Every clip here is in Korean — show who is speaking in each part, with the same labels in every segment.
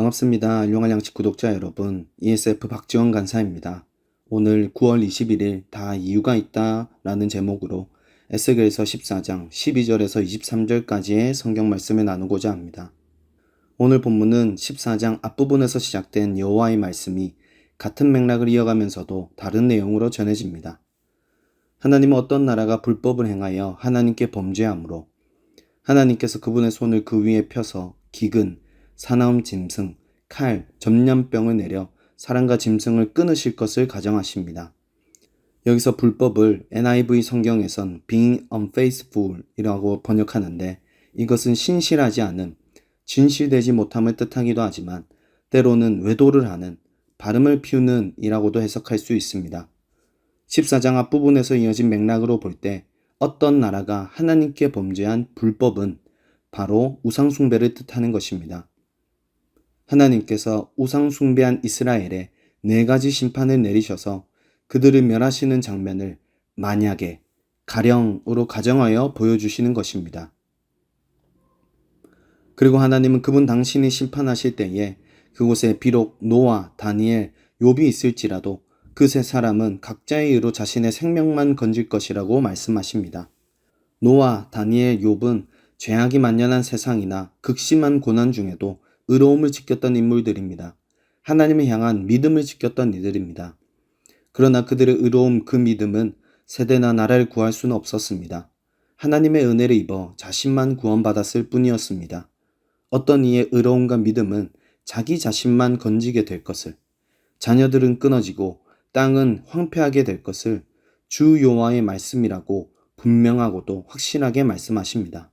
Speaker 1: 반갑습니다. 용할 양식 구독자 여러분, ESF 박지원 간사입니다. 오늘 9월 21일 다 이유가 있다 라는 제목으로 에스겔서 14장 12절에서 23절까지의 성경 말씀을 나누고자 합니다. 오늘 본문은 14장 앞부분에서 시작된 여호와의 말씀이 같은 맥락을 이어가면서도 다른 내용으로 전해집니다. 하나님은 어떤 나라가 불법을 행하여 하나님께 범죄하므로 하나님께서 그분의 손을 그 위에 펴서 기근, 사나움 짐승, 칼, 전염병을 내려 사람과 짐승을 끊으실 것을 가정하십니다. 여기서 불법을 NIV 성경에선 being unfaithful 이라고 번역하는데 이것은 신실하지 않음, 진실되지 못함을 뜻하기도 하지만 때로는 외도를 하는, 바람을 피우는 이라고도 해석할 수 있습니다. 14장 앞부분에서 이어진 맥락으로 볼 때 어떤 나라가 하나님께 범죄한 불법은 바로 우상숭배를 뜻하는 것입니다. 하나님께서 우상숭배한 이스라엘에 4가지 심판을 내리셔서 그들을 멸하시는 장면을 만약에, 가령으로 가정하여 보여주시는 것입니다. 그리고 하나님은 그분 당신이 심판하실 때에 그곳에 비록 노아, 다니엘, 욥이 있을지라도 그 세 사람은 각자의 의로 자신의 생명만 건질 것이라고 말씀하십니다. 노아, 다니엘, 욥은 죄악이 만연한 세상이나 극심한 고난 중에도 의로움을 지켰던 인물들입니다. 하나님을 향한 믿음을 지켰던 이들입니다. 그러나 그들의 의로움 그 믿음은 세대나 나라를 구할 수는 없었습니다. 하나님의 은혜를 입어 자신만 구원받았을 뿐이었습니다. 어떤 이의 의로움과 믿음은 자기 자신만 건지게 될 것을, 자녀들은 끊어지고 땅은 황폐하게 될 것을 주 여호와의 말씀이라고 분명하고도 확실하게 말씀하십니다.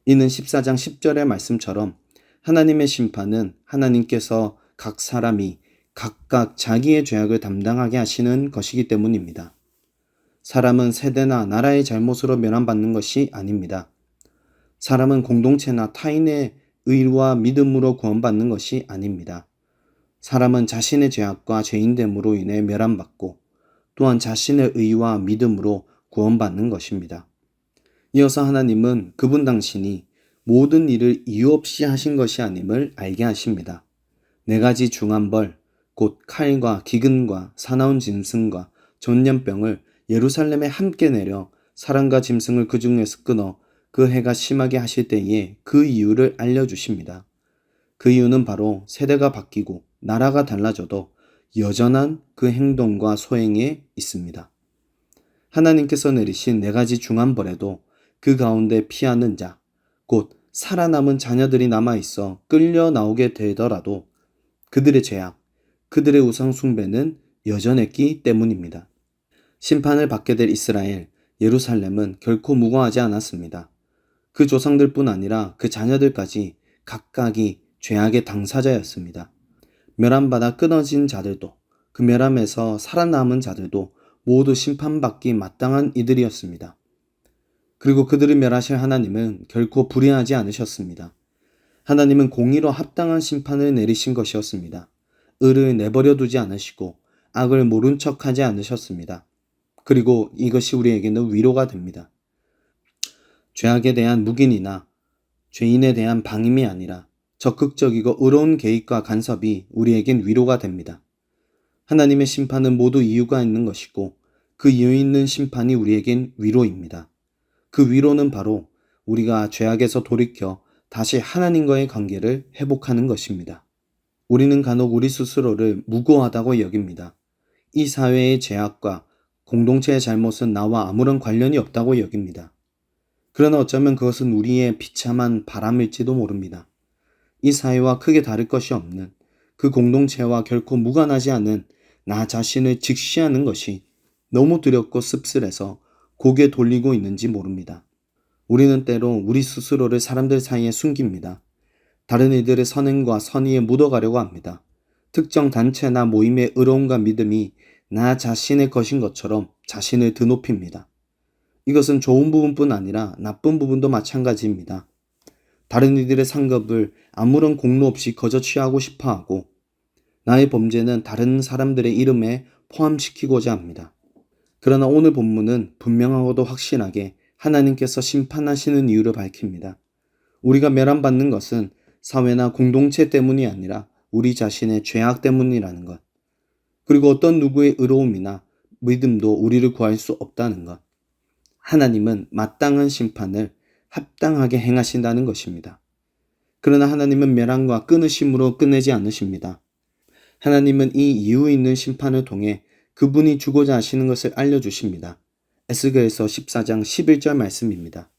Speaker 1: 이는 14장 10절의 말씀처럼 하나님의 심판은 하나님께서 각 사람이 각각 자기의 죄악을 담당하게 하시는 것이기 때문입니다. 사람은 세대나 나라의 잘못으로 멸함받는 것이 아닙니다. 사람은 공동체나 타인의 의와 믿음으로 구원받는 것이 아닙니다. 사람은 자신의 죄악과 죄인됨으로 인해 멸함받고 또한 자신의 의와 믿음으로 구원받는 것입니다. 이어서 하나님은 그분 당신이 모든 일을 이유 없이 하신 것이 아님을 알게 하십니다. 4가지 중한 벌, 곧 칼과 기근과 사나운 짐승과 전염병을 예루살렘에 함께 내려 사람과 짐승을 그 중에서 끊어 그 해가 심하게 하실 때에 그 이유를 알려주십니다. 그 이유는 바로 세대가 바뀌고 나라가 달라져도 여전한 그 행동과 소행에 있습니다. 하나님께서 내리신 4가지 중한 벌에도 그 가운데 피하는 자, 곧 살아남은 자녀들이 남아있어 끌려 나오게 되더라도 그들의 죄악, 그들의 우상숭배는 여전했기 때문입니다. 심판을 받게 될 이스라엘, 예루살렘은 결코 무고하지 않았습니다. 그 조상들뿐 아니라 그 자녀들까지 각각이 죄악의 당사자였습니다. 멸함받아 끊어진 자들도, 그 멸함에서 살아남은 자들도 모두 심판받기 마땅한 이들이었습니다. 그리고 그들을 멸하실 하나님은 결코 불의하지 않으셨습니다. 하나님은 공의로 합당한 심판을 내리신 것이었습니다. 의를 내버려 두지 않으시고 악을 모른 척하지 않으셨습니다. 그리고 이것이 우리에게는 위로가 됩니다. 죄악에 대한 묵인이나 죄인에 대한 방임이 아니라 적극적이고 의로운 개입과 간섭이 우리에겐 위로가 됩니다. 하나님의 심판은 모두 이유가 있는 것이고 그 이유 있는 심판이 우리에겐 위로입니다. 그 위로는 바로 우리가 죄악에서 돌이켜 다시 하나님과의 관계를 회복하는 것입니다. 우리는 간혹 우리 스스로를 무고하다고 여깁니다. 이 사회의 죄악과 공동체의 잘못은 나와 아무런 관련이 없다고 여깁니다. 그러나 어쩌면 그것은 우리의 비참한 바람일지도 모릅니다. 이 사회와 크게 다를 것이 없는, 그 공동체와 결코 무관하지 않은 나 자신을 직시하는 것이 너무 두렵고 씁쓸해서 고개 돌리고 있는지 모릅니다. 우리는 때로 우리 스스로를 사람들 사이에 숨깁니다. 다른 이들의 선행과 선의에 묻어가려고 합니다. 특정 단체나 모임의 의로움과 믿음이 나 자신의 것인 것처럼 자신을 드높입니다. 이것은 좋은 부분뿐 아니라 나쁜 부분도 마찬가지입니다. 다른 이들의 상급을 아무런 공로 없이 거저 취하고 싶어하고 나의 범죄는 다른 사람들의 이름에 포함시키고자 합니다. 그러나 오늘 본문은 분명하고도 확실하게 하나님께서 심판하시는 이유를 밝힙니다. 우리가 멸함받는 것은 사회나 공동체 때문이 아니라 우리 자신의 죄악 때문이라는 것. 그리고 어떤 누구의 의로움이나 믿음도 우리를 구할 수 없다는 것. 하나님은 마땅한 심판을 합당하게 행하신다는 것입니다. 그러나 하나님은 멸함과 끊으심으로 끝내지 않으십니다. 하나님은 이 이유 있는 심판을 통해 그분이 주고자 하시는 것을 알려주십니다. 에스겔서 14장 11절 말씀입니다.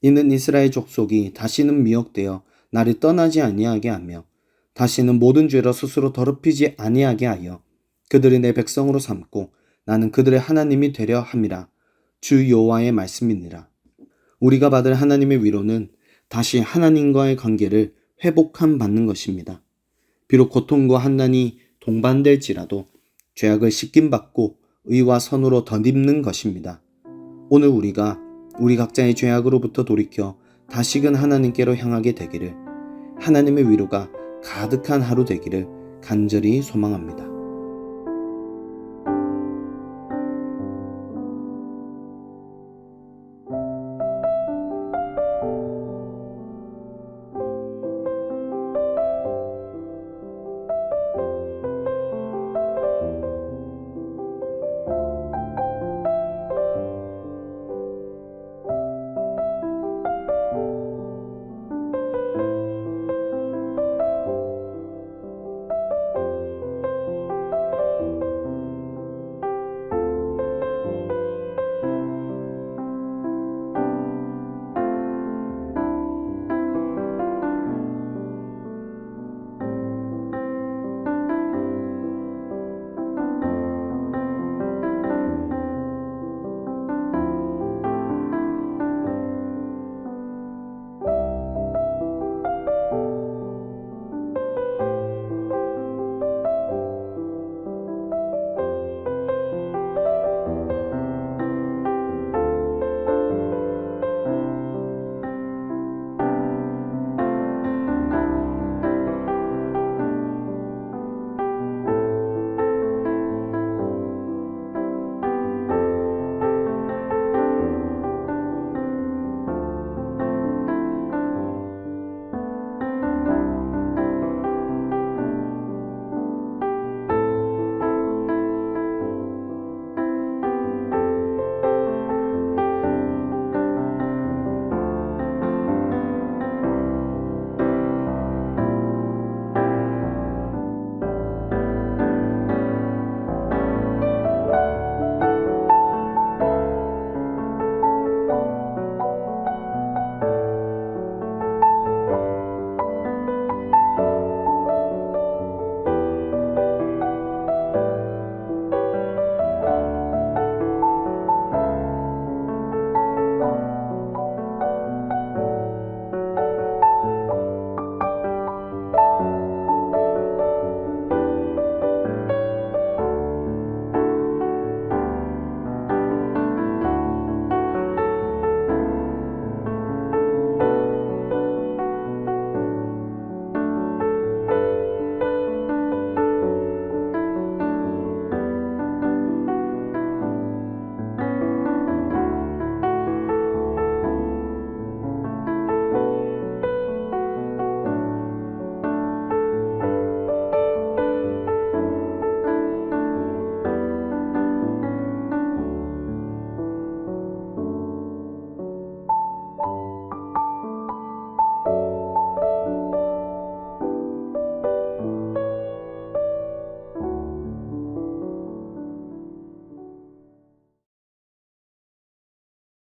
Speaker 1: 이는 이스라엘 족속이 다시는 미혹되어 나를 떠나지 아니하게 하며 다시는 모든 죄로 스스로 더럽히지 아니하게 하여 그들이 내 백성으로 삼고 나는 그들의 하나님이 되려 함이라. 주 여호와의 말씀이니라. 우리가 받을 하나님의 위로는 다시 하나님과의 관계를 회복함 받는 것입니다. 비록 고통과 환난이 동반될지라도 죄악을 씻김받고 의와 선으로 덧입는 것입니다. 오늘 우리가 우리 각자의 죄악으로부터 돌이켜 다시금 하나님께로 향하게 되기를, 하나님의 위로가 가득한 하루 되기를 간절히 소망합니다.